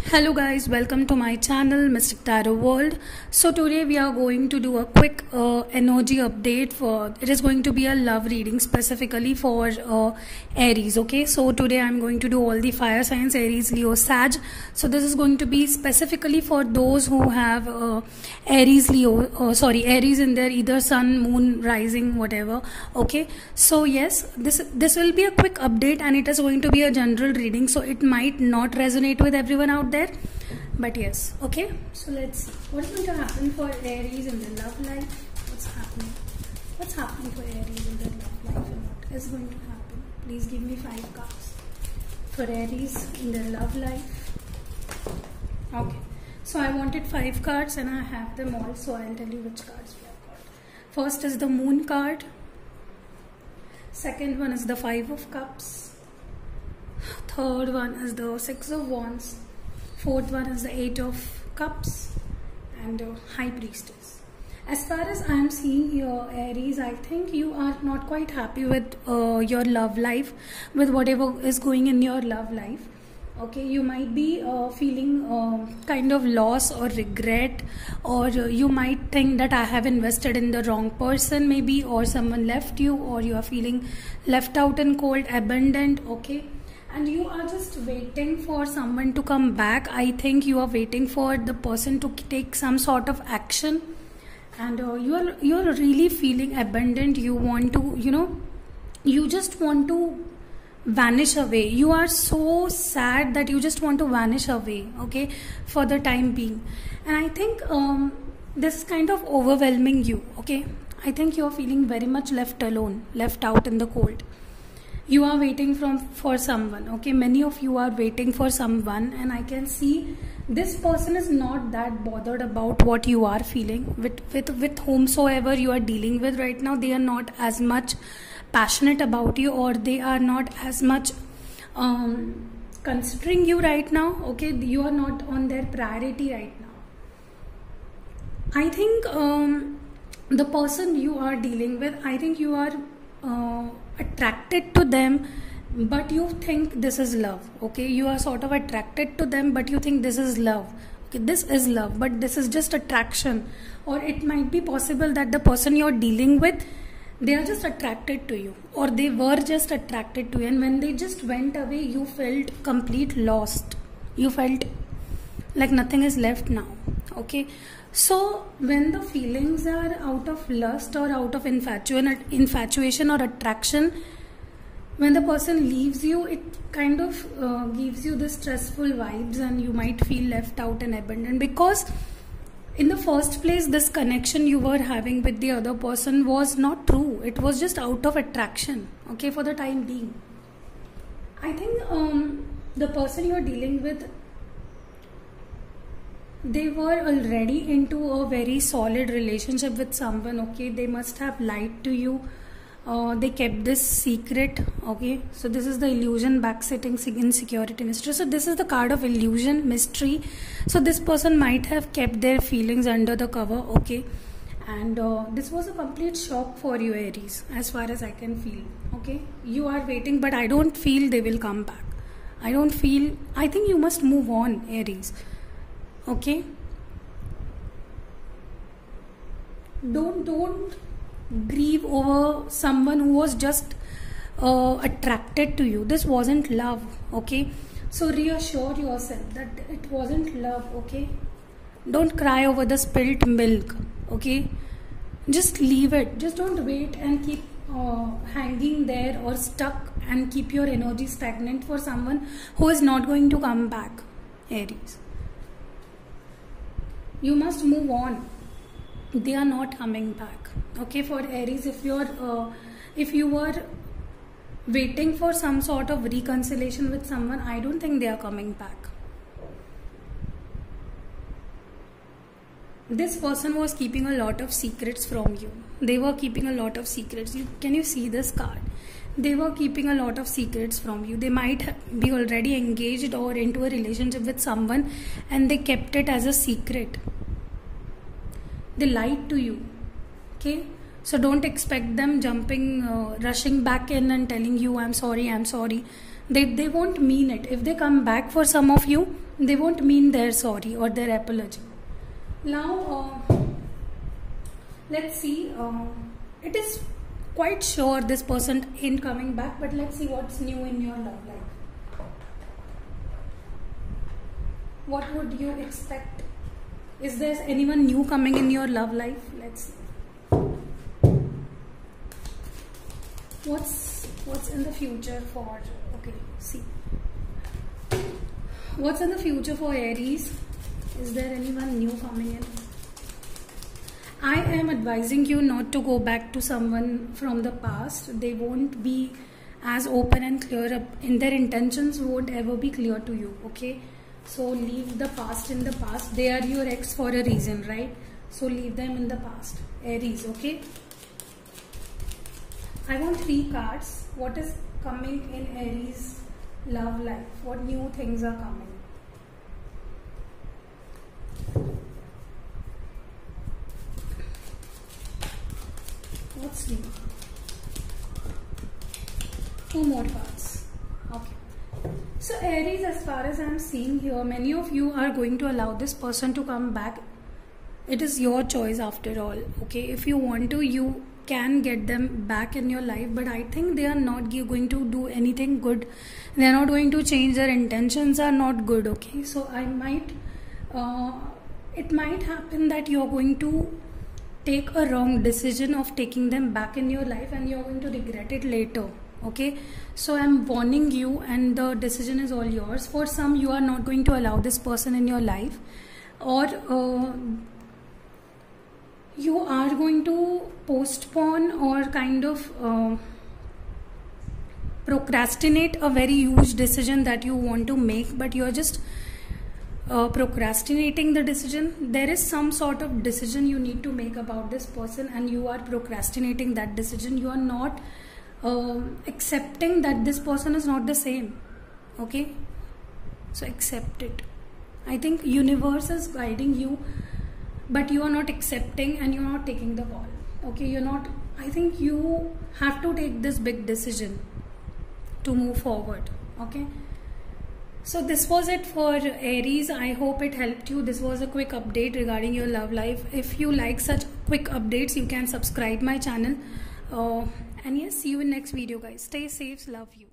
Hello guys, welcome to my channel Mystic Tarot World. So today we are going to do a quick energy update for it is going to be a love reading specifically for Aries. Okay, so today I'm going to do all the fire signs: Aries, Leo, Sag. So this is going to be specifically for those who have Aries in their either sun, moon, rising, whatever. Okay, so yes, this will be a quick update and it is going to be a general reading, so it might not resonate with everyone out there, but yes. Okay, so let's see what's going to happen for Aries in their love life. What's happening for Aries in their love life and what is going to happen. Please give me 5 cards for Aries in their love life. Okay, so I wanted 5 cards and I have them all, so I'll tell you which cards we have got. First is the Moon card, second one is the 5 of Cups, third one is the 6 of Wands, fourth one is the 8 of Cups, and High Priestess. As far as I am seeing here, Aries, I think you are not quite happy with your love life, with whatever is going in your love life. Okay, you might be feeling kind of loss or regret, or you might think that I have invested in the wrong person maybe, or someone left you, or you are feeling left out and cold, abandoned. Okay, and you are just waiting for someone to come back. I think you are waiting for the person to take some sort of action, and you're really feeling abandoned. You want to, you just want to vanish away. You are so sad that you just want to vanish away, okay, for the time being. And I think this is kind of overwhelming you. Okay, I think you are feeling very much left alone, left out in the cold. You are waiting for someone. Okay, many of you are waiting for someone, and I can see this person is not that bothered about what you are feeling with whomsoever you are dealing with right now. They are not as much passionate about you, or they are not as much considering you right now. Okay, you are not on their priority right now. I think the person you are dealing with, I think you are attracted to them, but you think this is love. Okay, you are sort of attracted to them, but you think this is love. Okay, this is love, but this is just attraction. Or it might be possible that the person you're dealing with, they are just attracted to you, or they were just attracted to you, and when they just went away, you felt complete lost. You felt like nothing is left now. Okay, so when the feelings are out of lust or out of infatuation or attraction, when the person leaves you, it kind of gives you the stressful vibes, and you might feel left out and abandoned, because in the first place, this connection you were having with the other person was not true. It was just out of attraction, okay, for the time being. I think the person you're dealing with, they were already into a very solid relationship with someone. Okay, they must have lied to you. They kept this secret. Okay, so this is the illusion, back-sitting, insecurity, mystery. So this is the card of illusion, mystery. So this person might have kept their feelings under the cover. Okay, and this was a complete shock for you, Aries, as far as I can feel. Okay, you are waiting, but I don't feel they will come back. I think you must move on, Aries. Okay, don't grieve over someone who was just attracted to you. This wasn't love. Okay, so reassure yourself that it wasn't love. Okay, don't cry over the spilt milk. Okay, just leave it. Just don't wait and keep hanging there or stuck and keep your energy stagnant for someone who is not going to come back, Aries. You must move on. They are not coming back. Okay, for Aries, if you were waiting for some sort of reconciliation with someone, I don't think they are coming back. This person was keeping a lot of secrets from you. They were keeping a lot of secrets. Can you see this card? They were keeping a lot of secrets from you. They might be already engaged or into a relationship with someone, and they kept it as a secret. They lied to you. Okay, so don't expect them rushing back in and telling you, I'm sorry. They won't mean it. If they come back for some of you, they won't mean their sorry or their apology. Now let's see. It is quite sure this person ain't coming back, but let's see what's new in your love life. What would you expect? Is there anyone new coming in your love life? Let's see. What's in the future for, okay, see. What's in the future for Aries? Is there anyone new coming in? I am advising you not to go back to someone from the past. They won't be as open and clear up in their intentions, won't ever be clear to you, okay? So leave the past in the past. They are your ex for a reason, right? So leave them in the past, Aries, okay? I want 3 cards. What is coming in Aries love life? What new things are coming? What's new? 2 more cards. Okay. So Aries, as far as I am seeing here, many of you are going to allow this person to come back. It is your choice after all. Okay, if you want to, you can get them back in your life, but I think they are not going to do anything good. They are not going to change. Their intentions are not good. Okay, so I might it might happen that you are going to take a wrong decision of taking them back in your life, and you are going to regret it later. Okay, so I'm warning you, and the decision is all yours. For some, you are not going to allow this person in your life, or you are going to postpone or kind of procrastinate a very huge decision that you want to make, but you are just procrastinating the decision. There is some sort of decision you need to make about this person, and you are procrastinating that decision. You are not accepting that this person is not the same. Okay, so accept it. I think universe is guiding you, but you are not accepting and you are not taking the call. Okay, you're not. I think you have to take this big decision to move forward. Okay, so this was it for Aries. I hope it helped you. This was a quick update regarding your love life. If you like such quick updates, you can subscribe my channel, and yes, see you in next video, guys. Stay safe, love you.